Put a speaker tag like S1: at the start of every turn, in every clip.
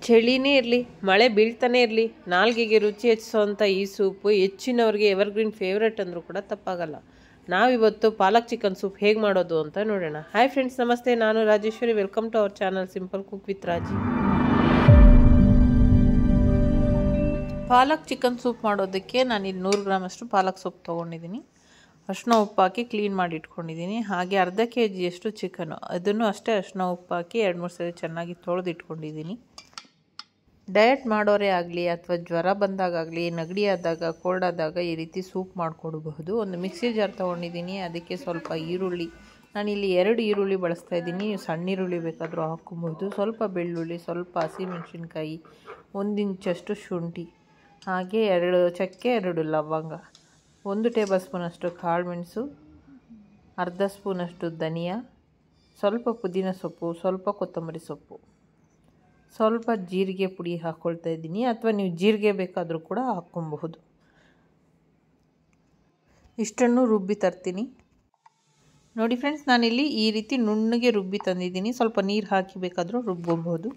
S1: ಚಳಿನೇ ಇರಲಿ, ಮಳೆ ಬೀಳ್ತಾನೆ ಇರಲಿ, ನಾಲ್ಗೆಗೆ ರುಚಿ ಹೆಚ್ಚಿಸೋವಂಥ ಈ ಸೂಪು ಹೆಚ್ಚಿನವ್ರಿಗೆ ಎವರ್ಗ್ರೀನ್ ಫೇವ್ರೆಟ್ ಅಂದರೂ ಕೂಡ ತಪ್ಪಾಗಲ್ಲ. ನಾವಿವತ್ತು ಪಾಲಕ್ ಚಿಕನ್ ಸೂಪ್ ಹೇಗೆ ಮಾಡೋದು ಅಂತ ನೋಡೋಣ. ಹಾಯ್ ಫ್ರೆಂಡ್ಸ್, ನಮಸ್ತೆ. ನಾನು Rajeshwari. Welcome to our channel simple cook with Raji. Palak chicken soup ಮಾಡೋದಕ್ಕೆ ನಾನಿಲ್ಲಿ 100 ಗ್ರಾಮ್ ಅಷ್ಟು ಪಾಲಕ್ ಸೊಪ್ಪು ತೊಗೊಂಡಿದ್ದೀನಿ. ಅರಿಶಿನ ಉಪ್ಪು ಹಾಕಿ ಕ್ಲೀನ್ ಮಾಡಿ ಇಟ್ಕೊಂಡಿದ್ದೀನಿ. ಹಾಗೆ ಅರ್ಧ kg ಅಷ್ಟು ಚಿಕನ್ನು, ಅದನ್ನು ಅಷ್ಟೇ ಅರಿಶಿನ ಉಪ್ಪು ಹಾಕಿ 2-3 ಸರಿ ಚೆನ್ನಾಗಿ ತೊಳೆದು ಇಟ್ಕೊಂಡಿದ್ದೀನಿ. ಡಯಟ್ ಮಾಡೋರೇ ಆಗಲಿ ಅಥವಾ ಜ್ವರ ಬಂದಾಗಲಿ, ನೆಗಡಿ ಆದಾಗ, ಕೋಲ್ಡ್ ಆದಾಗ ಈ ರೀತಿ ಸೂಪ್ ಮಾಡಿಕೊಡಬಹುದು. ಒಂದು ಮಿಕ್ಸಿ ಜಾರ್ ತೊಗೊಂಡಿದ್ದೀನಿ. ಅದಕ್ಕೆ ಸ್ವಲ್ಪ ಈರುಳ್ಳಿ, ನಾನಿಲ್ಲಿ 2 ಈರುಳ್ಳಿ ಬಳಸ್ತಾ ಇದ್ದೀನಿ. ನೀವು ಸಣ್ಣ ಈರುಳ್ಳಿ ಬೇಕಾದರೂ ಹಾಕ್ಕೊಬಹುದು. ಸ್ವಲ್ಪ ಬೆಳ್ಳುಳ್ಳಿ, ಸ್ವಲ್ಪ ಹಸಿಮೆಣಸಿನ್ಕಾಯಿ, 1 ಇಂಚಷ್ಟು ಶುಂಠಿ, ಹಾಗೆ 2 ಚಕ್ಕೆ, 2 ಲವಂಗ, 1 ಟೇಬಲ್ ಸ್ಪೂನಷ್ಟು ಕಾಳುಮೆಣಸು, ಅರ್ಧ ಸ್ಪೂನಷ್ಟು ಧನಿಯಾ, ಸ್ವಲ್ಪ ಪುದೀನ ಸೊಪ್ಪು, ಸ್ವಲ್ಪ ಕೊತ್ತಂಬರಿ ಸೊಪ್ಪು, ಸ್ವಲ್ಪ ಜೀರಿಗೆ ಪುಡಿ ಹಾಕ್ಕೊಳ್ತಾ ಇದ್ದೀನಿ. ಅಥವಾ ನೀವು ಜೀರಿಗೆ ಬೇಕಾದರೂ ಕೂಡ ಹಾಕ್ಕೊಬಹುದು. ಇಷ್ಟನ್ನು ರುಬ್ಬಿ ತರ್ತೀನಿ. ನೋಡಿ ಫ್ರೆಂಡ್ಸ್, ನಾನಿಲ್ಲಿ ಈ ರೀತಿ ನುಣ್ಣಗೆ ರುಬ್ಬಿ ತಂದಿದ್ದೀನಿ. ಸ್ವಲ್ಪ ನೀರು ಹಾಕಿ ಬೇಕಾದರೂ ರುಬ್ಕೊಬಹುದು.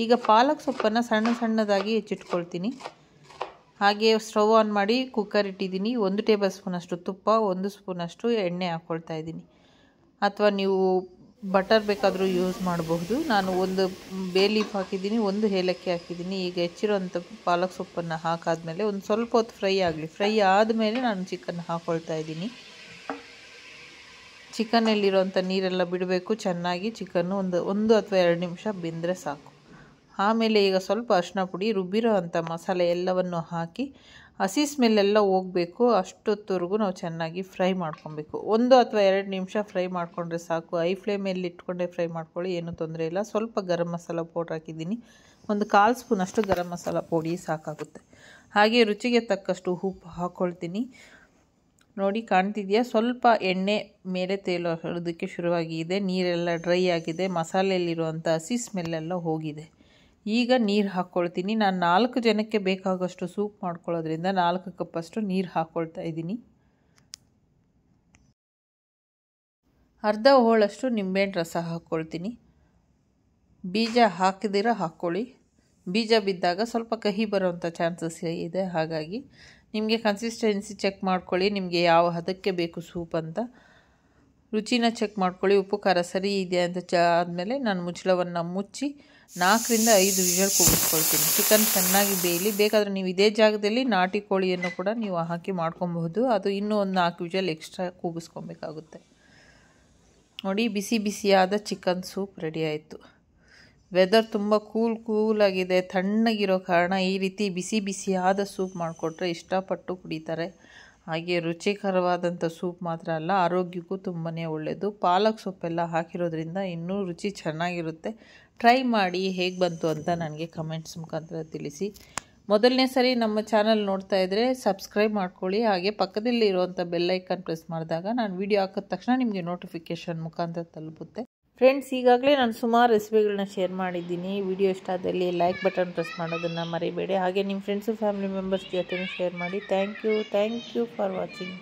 S1: ಈಗ ಪಾಲಕ್ ಸೊಪ್ಪನ್ನು ಸಣ್ಣ ಸಣ್ಣದಾಗಿ ಹೆಚ್ಚಿಟ್ಕೊಳ್ತೀನಿ. ಹಾಗೆ ಸ್ಟವ್ ಆನ್ ಮಾಡಿ ಕುಕ್ಕರ್ ಇಟ್ಟಿದ್ದೀನಿ. 1 ಟೇಬಲ್ ಸ್ಪೂನಷ್ಟು ತುಪ್ಪ, 1 ಸ್ಪೂನಷ್ಟು ಎಣ್ಣೆ ಹಾಕ್ಕೊಳ್ತಾ ಇದ್ದೀನಿ. ಅಥವಾ ನೀವು ಬಟರ್ ಬೇಕಾದರೂ ಯೂಸ್ ಮಾಡಬಹುದು. ನಾನು 1 ಬೇ ಲೀಫ್ ಹಾಕಿದ್ದೀನಿ, 1 ಏಲಕ್ಕಿ ಹಾಕಿದ್ದೀನಿ. ಈಗ ಹೆಚ್ಚಿರೋಂಥ ಪಾಲಕ್ ಸೊಪ್ಪನ್ನು ಹಾಕಾದ್ಮೇಲೆ ಒಂದು ಸ್ವಲ್ಪ ಹೊತ್ತು ಫ್ರೈ ಆಗಲಿ. ಫ್ರೈ ಆದಮೇಲೆ ನಾನು ಚಿಕನ್ ಹಾಕ್ಕೊಳ್ತಾ ಇದ್ದೀನಿ. ಚಿಕನ್ನಲ್ಲಿರೋಂಥ ನೀರೆಲ್ಲ ಬಿಡಬೇಕು ಚೆನ್ನಾಗಿ. ಚಿಕನ್ನು ಒಂದು ಅಥವಾ 2 ನಿಮಿಷ ಬೆಂದರೆ ಸಾಕು. ಆಮೇಲೆ ಈಗ ಸ್ವಲ್ಪ ಅರಿಶಿನ ಪುಡಿ, ರುಬ್ಬಿರೋ ಅಂಥ ಮಸಾಲೆ ಎಲ್ಲವನ್ನು ಹಾಕಿ ಹಸಿ ಸ್ಮೆಲ್ಲೆಲ್ಲ ಹೋಗಬೇಕು. ಅಷ್ಟೊತ್ತವರೆಗೂ ನಾವು ಚೆನ್ನಾಗಿ ಫ್ರೈ ಮಾಡ್ಕೊಬೇಕು. 1 ಅಥವಾ 2 ನಿಮಿಷ ಫ್ರೈ ಮಾಡಿಕೊಂಡ್ರೆ ಸಾಕು. ಐ ಫ್ಲೇಮಲ್ಲಿ ಇಟ್ಕೊಂಡೆ ಫ್ರೈ ಮಾಡ್ಕೊಳ್ಳಿ, ಏನೂ ತೊಂದರೆ ಇಲ್ಲ. ಸ್ವಲ್ಪ ಗರಂ ಮಸಾಲ ಪೌಡ್ರ್ ಹಾಕಿದ್ದೀನಿ. 1/4 ಸ್ಪೂನಷ್ಟು ಗರಂ ಮಸಾಲ ಪುಡಿ ಸಾಕಾಗುತ್ತೆ. ಹಾಗೆ ರುಚಿಗೆ ತಕ್ಕಷ್ಟು ಉಪ್ಪು ಹಾಕ್ಕೊಳ್ತೀನಿ. ನೋಡಿ, ಕಾಣ್ತಿದೆಯಾ? ಸ್ವಲ್ಪ ಎಣ್ಣೆ ಮೇಲೆ ತೇಲೋದಕ್ಕೆ ಶುರುವಾಗಿದೆ. ನೀರೆಲ್ಲ ಡ್ರೈ ಆಗಿದೆ. ಮಸಾಲೆಯಲ್ಲಿರುವಂಥ ಹಸಿ ಸ್ಮೆಲ್ಲೆಲ್ಲ ಹೋಗಿದೆ. ಈಗ ನೀರು ಹಾಕ್ಕೊಳ್ತೀನಿ. ನಾನು 4 ಜನಕ್ಕೆ ಬೇಕಾಗೋಷ್ಟು ಸೂಪ್ ಮಾಡ್ಕೊಳ್ಳೋದ್ರಿಂದ 4 ಕಪ್ಪಷ್ಟು ನೀರು ಹಾಕ್ಕೊಳ್ತಾ ಇದ್ದೀನಿ. ಅರ್ಧ ಹೋಳಷ್ಟು ನಿಂಬೆಹಣ್ಣು ರಸ ಹಾಕ್ಕೊಳ್ತೀನಿ. ಬೀಜ ಹಾಕಿದಿರ ಹಾಕ್ಕೊಳ್ಳಿ. ಬೀಜ ಬಿದ್ದಾಗ ಸ್ವಲ್ಪ ಕಹಿ ಬರೋವಂಥ ಚಾನ್ಸಸ್ ಇದೆ. ಹಾಗಾಗಿ ನಿಮಗೆ ಕನ್ಸಿಸ್ಟೆನ್ಸಿ ಚೆಕ್ ಮಾಡ್ಕೊಳ್ಳಿ. ನಿಮಗೆ ಯಾವ ಹದಕ್ಕೆ ಬೇಕು ಸೂಪ್ ಅಂತ ರುಚಿನ ಚೆಕ್ ಮಾಡ್ಕೊಳ್ಳಿ. ಉಪ್ಪು ಖಾರ ಸರಿ ಇದೆ ಅಂತ ಆದಮೇಲೆ ನಾನು ಮುಚ್ಚಳವನ್ನು ಮುಚ್ಚಿ 4ರಿಂದ 5 ವಿಷಲ್ ಕೂಗಿಸ್ಕೊಳ್ತೀನಿ. ಚಿಕನ್ ಚೆನ್ನಾಗಿ ಬೇಯಲಿ. ಬೇಕಾದರೆ ನೀವು ಇದೇ ಜಾಗದಲ್ಲಿ ನಾಟಿ ಕೋಳಿಯನ್ನು ಕೂಡ ನೀವು ಹಾಕಿ ಮಾಡ್ಕೊಬಹುದು. ಅದು ಇನ್ನೂ ಒಂದು 4 ವಿಷಲ್ ಎಕ್ಸ್ಟ್ರಾ ಕೂಗಿಸ್ಕೊಬೇಕಾಗುತ್ತೆ. ನೋಡಿ, ಬಿಸಿ ಬಿಸಿಯಾದ ಚಿಕನ್ ಸೂಪ್ ರೆಡಿ ಆಯಿತು. ವೆದರ್ ತುಂಬ ಕೂಲಾಗಿದೆ, ತಣ್ಣಗಿರೋ ಕಾರಣ ಈ ರೀತಿ ಬಿಸಿ ಬಿಸಿಯಾದ ಸೂಪ್ ಮಾಡಿಕೊಟ್ರೆ ಇಷ್ಟಪಟ್ಟು ಕುಡಿತಾರೆ. ಹಾಗೆ ರುಚಿಕರವಾದಂಥ ಸೂಪ್ ಮಾತ್ರ ಅಲ್ಲ, ಆರೋಗ್ಯಕ್ಕೂ ತುಂಬಾ ಒಳ್ಳೆಯದು. ಪಾಲಕ್ ಸೊಪ್ಪೆಲ್ಲ ಹಾಕಿರೋದ್ರಿಂದ ಇನ್ನೂ ರುಚಿ ಚೆನ್ನಾಗಿರುತ್ತೆ. ಟ್ರೈ ಮಾಡಿ ಹೇಗೆ ಬಂತು ಅಂತ ನನಗೆ ಕಮೆಂಟ್ಸ್ ಮುಖಾಂತರ ತಿಳಿಸಿ. ಮೊದಲನೇ ಸರಿ ನಮ್ಮ ಚಾನಲ್ ನೋಡ್ತಾ ಇದ್ದರೆ ಸಬ್ಸ್ಕ್ರೈಬ್ ಮಾಡ್ಕೊಳ್ಳಿ. ಹಾಗೆ ಪಕ್ಕದಲ್ಲಿ ಇರುವಂಥ ಬೆಲ್ಲೈಕನ್ ಪ್ರೆಸ್ ಮಾಡಿದಾಗ ನಾನು ವಿಡಿಯೋ ಹಾಕಿದ ತಕ್ಷಣ ನಿಮಗೆ ನೋಟಿಫಿಕೇಷನ್ ಮುಖಾಂತರ ತಲುಪುತ್ತೆ. ಫ್ರೆಂಡ್ಸ್, ಈಗಾಗಲೇ ನಾನು ಸುಮಾರು ರೆಸಿಪಿಗಳನ್ನ ಶೇರ್ ಮಾಡಿದ್ದೀನಿ. ವಿಡಿಯೋ ಇಷ್ಟ ಆದಲ್ಲಿ ಲೈಕ್ ಬಟನ್ ಪ್ರೆಸ್ ಮಾಡೋದನ್ನು ಮರಿಬೇಡಿ. ಹಾಗೆ ನಿಮ್ಮ ಫ್ರೆಂಡ್ಸು ಫ್ಯಾಮಿಲಿ ಮೆಂಬರ್ಸ್ ಜೊತೆ ಶೇರ್ ಮಾಡಿ. Thank you for watching.